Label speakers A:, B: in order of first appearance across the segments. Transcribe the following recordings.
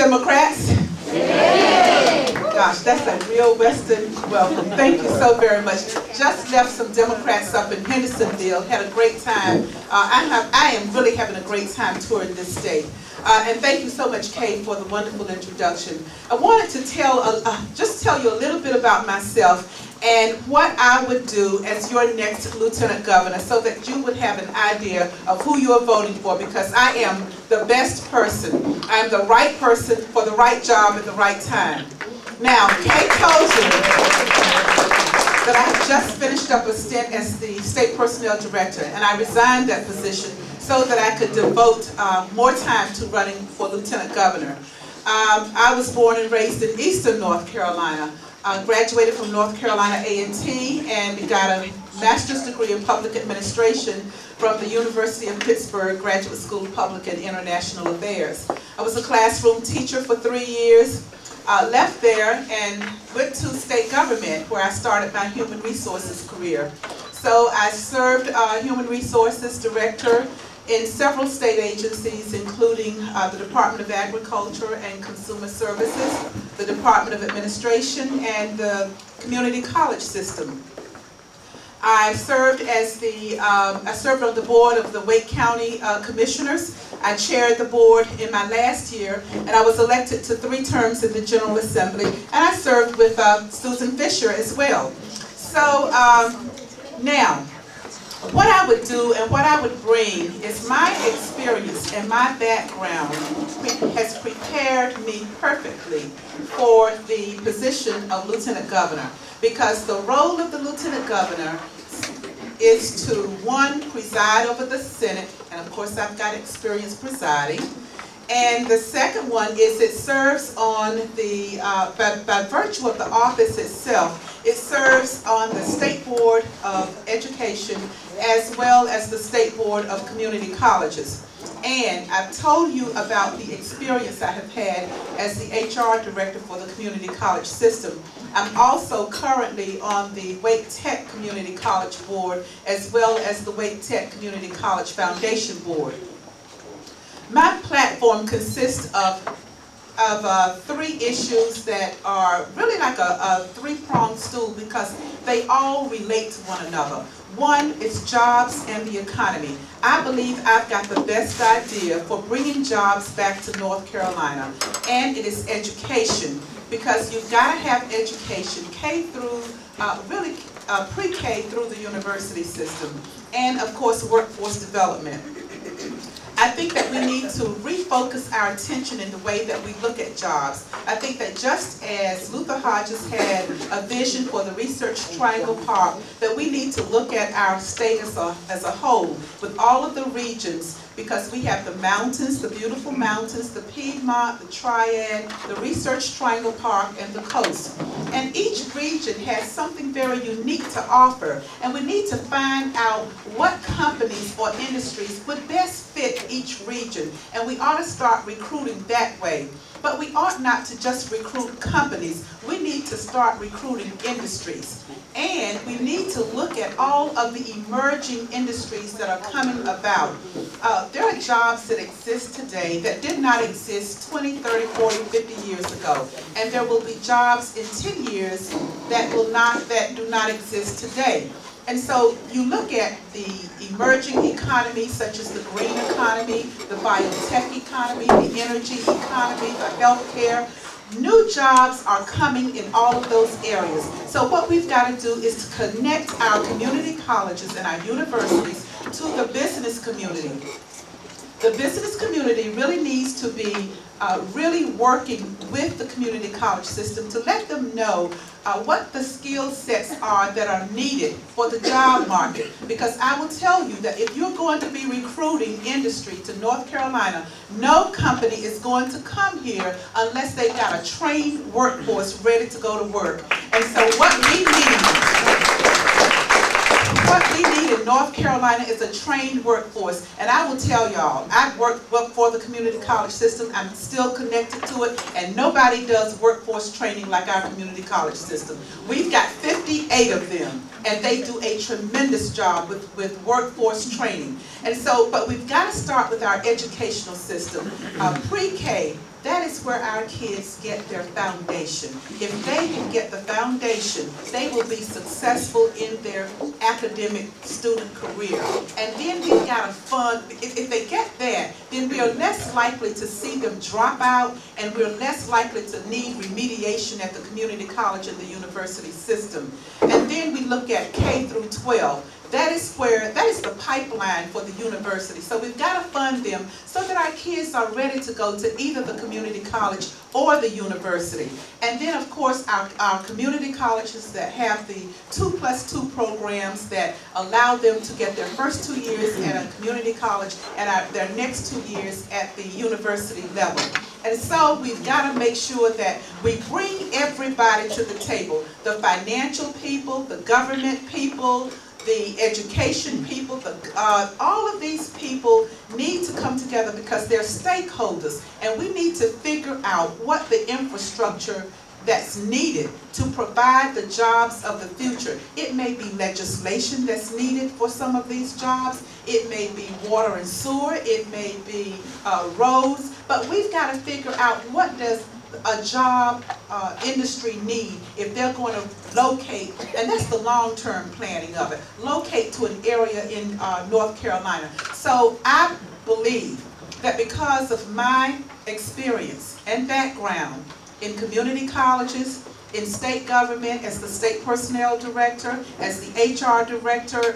A: Democrats? Yay! Gosh, that's a real Western welcome. Thank you so very much. Just left some Democrats up in Hendersonville. Had a great time. I am really having a great time touring this state. And thank you so much, Kay, for the wonderful introduction. I wanted to just tell you a little bit about myself and what I would do as your next Lieutenant Governor so that you would have an idea of who you are voting for, because I am the best person. I am the right person for the right job at the right time. Now, Kay told you that I have just finished up a stint as the State Personnel Director, and I resigned that position so that I could devote more time to running for Lieutenant Governor. I was born and raised in Eastern North Carolina. Graduated from North Carolina A&T and got a master's degree in public administration from the University of Pittsburgh Graduate School of Public and International Affairs. I was a classroom teacher for 3 years, left there and went to state government where I started my human resources career. So I served human resources director in several state agencies, including the Department of Agriculture and Consumer Services, the Department of Administration, and the community college system. I served on the board of the Wake County Commissioners. I chaired the board in my last year, and I was elected to 3 terms in the General Assembly, and I served with Susan Fisher as well. So now, what I would do and what I would bring is my experience and my background has prepared me perfectly for the position of Lieutenant Governor, because the role of the Lieutenant Governor is to, 1, preside over the Senate, and of course I've got experience presiding, and the second one is it serves on the, by virtue of the office itself, it serves on the State Board of Education as well as the State Board of Community Colleges. And I've told you about the experience I have had as the HR Director for the Community College System. I'm also currently on the Wake Tech Community College Board as well as the Wake Tech Community College Foundation Board. My platform consists of 3 issues that are really like a 3-pronged stool because they all relate to one another. 1 is jobs and the economy. I believe I've got the best idea for bringing jobs back to North Carolina, and it is education, because you've got to have education K through, really pre-K through the university system, and of course workforce development. I think that we need to refocus our attention in the way that we look at jobs. I think that just as Luther Hodges had a vision for the Research Triangle Park, that we need to look at our state as a whole, with all of the regions, because we have the mountains, the beautiful mountains, the Piedmont, the Triad, the Research Triangle Park, and the coast. And each region has something very unique to offer, and we need to find out what companies or industries would best fit each region, and we ought to start recruiting that way. But we ought not to just recruit companies. We need to start recruiting industries. And we need to look at all of the emerging industries that are coming about. There are jobs that exist today that did not exist 20, 30, 40, 50 years ago. And there will be jobs in 10 years that do not exist today. And so you look at the emerging economies such as the green economy, the biotech economy, the energy economy, the healthcare. New jobs are coming in all of those areas. So what we've got to do is to connect our community colleges and our universities to the business community. The business community really needs to be really working with the community college system to let them know what the skill sets are that are needed for the job market. Because I will tell you that if you're going to be recruiting industry to North Carolina, no company is going to come here unless they've got a trained workforce ready to go to work. And so what we need in North Carolina is a trained workforce. And I will tell y'all, I've worked for the community college system. I'm still connected to it. And nobody does workforce training like our community college system. We've got 58 of them. And they do a tremendous job with workforce training. And so, but we've got to start with our educational system. Pre-K, that is where our kids get their foundation. If they can get the foundation, they will be successful in their academic student career. And then we've got to fund, if they get that, then we are less likely to see them drop out, and we're less likely to need remediation at the community college and the university system. And then we look at K through 12. That is the pipeline for the university. So we've got to fund them so that our kids are ready to go to either the community college or the university. And then, of course, our community colleges that have the 2+2 programs that allow them to get their first 2 years at a community college and their next 2 years at the university level. And so we've got to make sure that we bring everybody to the table, the financial people, the government people, the education people, all of these people need to come together because they're stakeholders, and we need to figure out what the infrastructure that's needed to provide the jobs of the future. It may be legislation that's needed for some of these jobs. It may be water and sewer. It may be roads. But we've got to figure out what does a job industry need if they're going to locate, and that's the long-term planning of it, locate to an area in North Carolina. So I believe that because of my experience and background in community colleges, in state government, as the state personnel director, as the HR director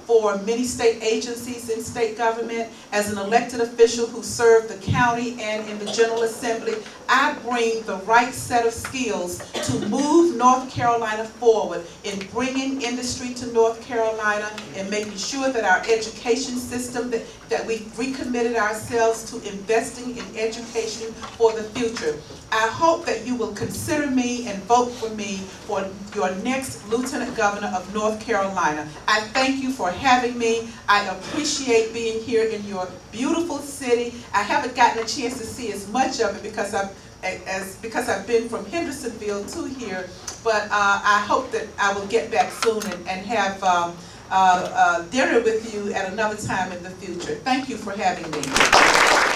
A: for many state agencies in state government, as an elected official who served the county and in the General Assembly, I bring the right set of skills to move North Carolina forward in bringing industry to North Carolina and making sure that our education system, that we've recommitted ourselves to investing in education for the future. I hope that you will consider me and vote for me for your next Lieutenant Governor of North Carolina. I thank you for having me. I appreciate being here in your beautiful city. I haven't gotten a chance to see as much of it because I've been from Hendersonville to here, but I hope that I will get back soon and have dinner with you at another time in the future. Thank you for having me.